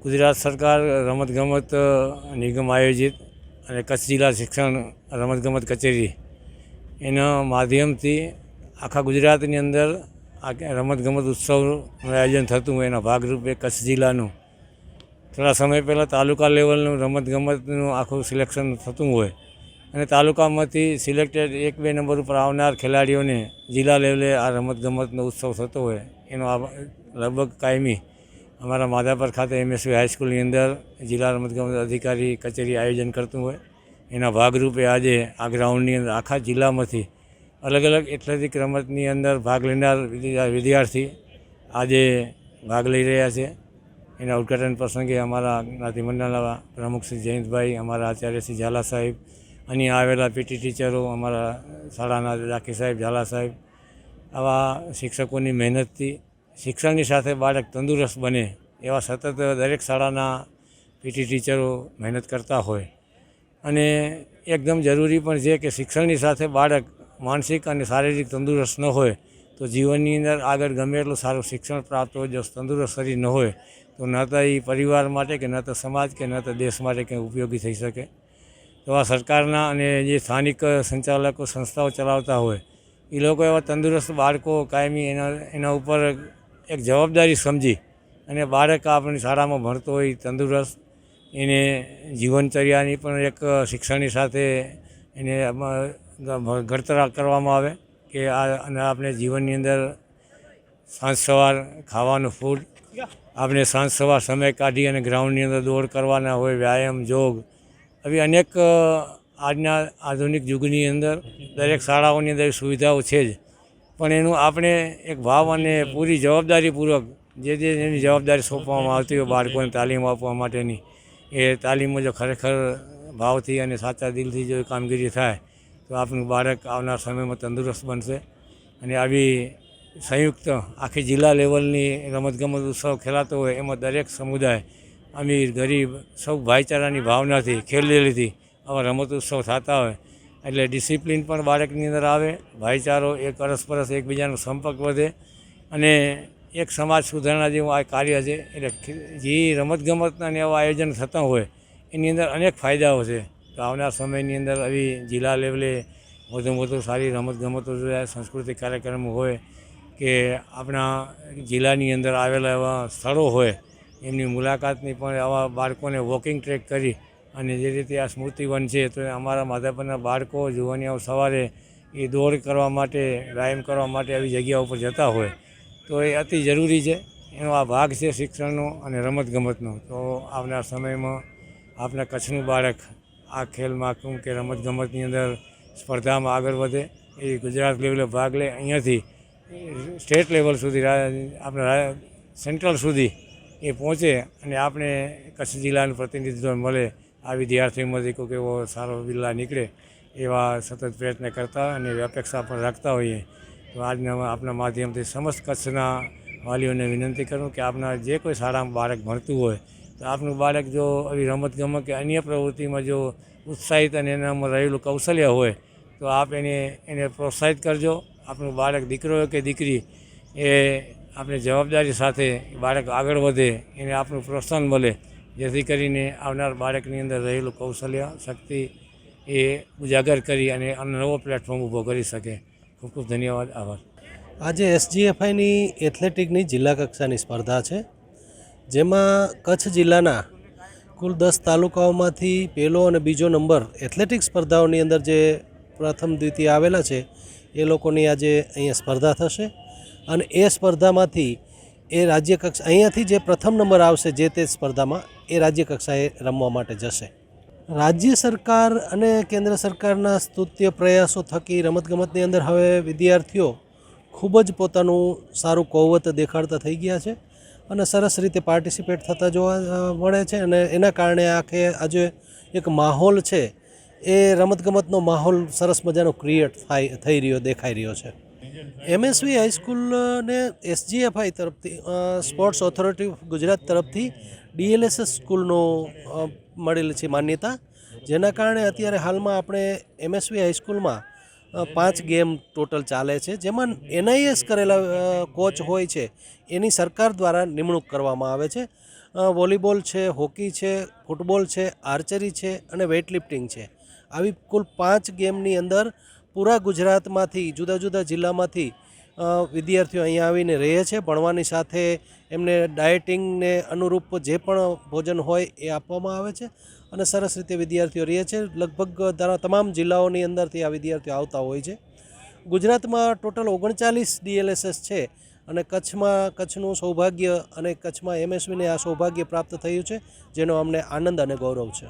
ગુજરાત સરકાર રમતગમત નિગમ આયોજિત અને કચ્છ જિલ્લા શિક્ષણ રમતગમત કચેરી એના માધ્યમથી આખા ગુજરાતની અંદર આ રમતગમત ઉત્સવનું આયોજન થતું હોય એના ભાગરૂપે કચ્છ જિલ્લાનું થોડા સમય પહેલાં તાલુકા લેવલનું રમતગમતનું આખું સિલેક્શન થતું હોય અને તાલુકામાંથી સિલેક્ટેડ 1-2 નંબર ઉપર આવનાર ખેલાડીઓને જિલ્લા લેવલે આ રમતગમતનો ઉત્સવ થતો હોય એનો લગભગ કાયમી અમારા માધાપર ખાતે MSV હાઈસ્કૂલની અંદર જિલ્લા રમતગમત અધિકારી કચેરી આયોજન કરતું હોય એના ભાગરૂપે આજે આ ગ્રાઉન્ડની અંદર આખા જિલ્લામાંથી અલગ અલગ એથ્લેટિક રમતની અંદર ભાગ લેનાર વિદ્યાર્થી આજે ભાગ લઈ રહ્યા છે. એના ઉદ્ઘાટન પ્રસંગે અમારા જ્ઞાતિ મંડળના પ્રમુખ શ્રી જયંતભાઈ, અમારા આચાર્ય શ્રી ઝાલા સાહેબ, અહીં આવેલા PT ટીચરો, અમારા શાળાના રાખી સાહેબ, ઝાલા સાહેબ, આવા શિક્ષકોની મહેનતથી શિક્ષણની સાથે બાળક તંદુરસ્ત બને એવા સતત દરેક શાળાના PT ટીચરો મહેનત કરતા હોય અને એકદમ જરૂરી પણ છે કે શિક્ષણની સાથે બાળક માનસિક અને શારીરિક તંદુરસ્ત ન હોય તો જીવનની અંદર આગળ ગમે એટલું સારું શિક્ષણ પ્રાપ્ત હોય, જો તંદુરસ્ત શરીર ન હોય તો ન તો એ પરિવાર માટે કે ન તો સમાજ કે ન તો દેશ માટે કંઈ ઉપયોગી થઈ શકે. તો આ સરકારના અને જે સ્થાનિક સંચાલકો સંસ્થાઓ ચલાવતા હોય એ લોકો એવા તંદુરસ્ત બાળકો કાયમી એના ઉપર એક જવાબદારી સમજી અને બાળક આપણી શાળામાં ભણતો હોય તંદુરસ્ત એને જીવનચર્યાની પણ એક શિક્ષણની સાથે એને ઘડતર કરવામાં આવે કે અને આપણે જીવનની અંદર સાંજ સવાર ખાવાનું ફૂડ આપણે સાંજ સવાર સમય કાઢી અને ગ્રાઉન્ડની અંદર દોડ કરવાના હોય, વ્યાયામ, જોગ, આવી અનેક આજના આધુનિક યુગની અંદર દરેક શાળાઓની અંદર સુવિધાઓ છે જ, પણ એનું આપણે એક ભાવ અને પૂરી જવાબદારીપૂર્વક જે એની જવાબદારી સોંપવામાં આવતી હોય બાળકોને તાલીમ આપવા માટેની એ તાલીમમાં જો ખરેખર ભાવથી અને સાચા દિલથી જો કામગીરી થાય તો આપણું બાળક આવનાર સમયમાં તંદુરસ્ત બનશે. અને આવી સંયુક્ત આખી જિલ્લા લેવલની રમતગમત ઉત્સવ ખેલાતો હોય એમાં દરેક સમુદાય અમીર ગરીબ સૌ ભાઈચારાની ભાવનાથી ખેલદિલીથી આવા રમત ઉત્સવ થતા હોય એટલે ડિસિપ્લિન પણ બાળકની અંદર આવે, ભાઈચારો, એક અરસપરસ એકબીજાનો સંપર્ક વધે અને એક સમાજ સુધારણા જેવું આ કાર્ય છે. એટલે જે રમતગમતના અને એવા આયોજન થતા હોય એની અંદર અનેક ફાયદાઓ છે. તો આવનાર સમયની અંદર આવી જિલ્લા લેવલે વધુ સારી રમતગમતો જોઈએ, સાંસ્કૃતિક કાર્યક્રમો હોય કે આપણા જિલ્લાની અંદર આવેલા એવા સ્થળો હોય એમની મુલાકાતની પણ આવા બાળકોને વોકિંગ ટ્રેક કરી અને જે રીતે આ સ્મૃતિવન છે તો અમારા માધાપરના બાળકો જુવાનીઓ સવારે એ દોડ કરવા માટે, વ્યાયામ કરવા માટે આવી જગ્યા ઉપર જતા હોય તો એ અતિ જરૂરી છે. એનો આ ભાગ છે શિક્ષણનો અને રમતગમતનો. તો આવનાર સમયમાં આપણા કચ્છનું બાળક આ ખેલ મહાકુંભ કે રમતગમતની અંદર સ્પર્ધામાં આગળ વધે, એ ગુજરાત લેવલે ભાગ લે, અહીંયાથી સ્ટેટ લેવલ સુધી આપણા સેન્ટ્રલ સુધી એ પહોંચે અને આપણે કચ્છ જિલ્લાનું પ્રતિનિધિત્વ મળે આ વિદ્યાર્થીઓમાંથી કોઈ એવો સારો બિરલા નીકળે એવા સતત પ્રયત્ન કરતા અને અપેક્ષા પણ રાખતા હોઈએ. તો આજના આપણા માધ્યમથી સમસ્ત કચ્છના વાલીઓને વિનંતી કરું કે આપણા જે કોઈ શાળામાં બાળક ભણતું હોય તો આપનું બાળક જો આવી રમતગમત કે અન્ય પ્રવૃત્તિમાં જો ઉત્સાહિત અને એનામાં રહેલું કૌશલ્ય હોય તો આપ એને પ્રોત્સાહિત કરજો. આપણું બાળક દીકરો હોય કે દીકરી એ આપણે જવાબદારી સાથે બાળક આગળ વધે એને આપણું પ્રોત્સાહન મળે જેથી કરીને આવનાર બાળકની અંદર રહેલું કૌશલ્ય શક્તિ એ ઉજાગર કરી અને નવો પ્લેટફોર્મ ઊભો કરી શકે. ખૂબ ખૂબ ધન્યવાદ, આભાર. આજે SGFIની એથ્લેટિકની જિલ્લા કક્ષાની સ્પર્ધા છે જેમાં કચ્છ જિલ્લાના કુલ 10 તાલુકાઓમાંથી પહેલો અને બીજો નંબર એથ્લેટિક સ્પર્ધાઓની અંદર જે પ્રથમ દ્વિતીય આવેલા છે એ લોકોની આજે અહીંયા સ્પર્ધા થશે અને એ સ્પર્ધામાંથી એ રાજ્ય કક્ષા અહીંયાથી જે પ્રથમ નંબર આવશે જે તે સ્પર્ધામાં એ રાજ્ય કક્ષાએ રમવા માટે જશે. રાજ્ય સરકાર અને કેન્દ્ર સરકારના સ્તુત્ય પ્રયાસો થકી રમતગમતની અંદર હવે વિદ્યાર્થીઓ ખૂબ જ પોતાનું સારું કૌવત દેખાડતા થઈ ગયા છે અને સરસ રીતે પાર્ટિસિપેટ થતા જોવા મળે છે અને એના કારણે આખે આજે એક માહોલ છે એ રમતગમતનો માહોલ સરસ મજાનો ક્રિએટ થઈ રહ્યો દેખાઈ રહ્યો છે. MSV હાઈસ્કૂલને SGFI તરફથી સ્પોર્ટ્સ ઓથોરિટી ઓફ ગુજરાત તરફથી DLSS સ્કૂલનો મળેલી છે માન્યતા, જેના કારણે અત્યારે હાલમાં આપણે MSV હાઈસ્કૂલમાં 5 ગેમ ટોટલ ચાલે છે જેમાં NIS કરેલા કોચ હોય છે એની સરકાર દ્વારા નિમણૂક કરવામાં આવે છે વોલીબોલ છે, હોકી છે, ફૂટબોલ છે, આર્ચરી છે અને વેઇટલિફ્ટિંગ છે. આવી કુલ 5 ગેમની અંદર પૂરા ગુજરાતમાંથી જુદા જુદા જિલ્લામાંથી વિદ્યાર્થીઓ અહીંયા આવીને રહે છે. ભણવાની સાથે એમને ડાયટિંગને અનુરૂપ જે પણ ભોજન હોય એ આપવામાં આવે છે અને સરસ રીતે વિદ્યાર્થીઓ રહે છે. લગભગ તમામ જિલ્લાઓની અંદરથી આ વિદ્યાર્થીઓ આવતા હોય છે. ગુજરાતમાં ટોટલ 39 DLSS છે અને કચ્છનું સૌભાગ્ય અને કચ્છમાં MSVને આ સૌભાગ્ય પ્રાપ્ત થયું છે, જેનો અમને આનંદ અને ગૌરવ છે.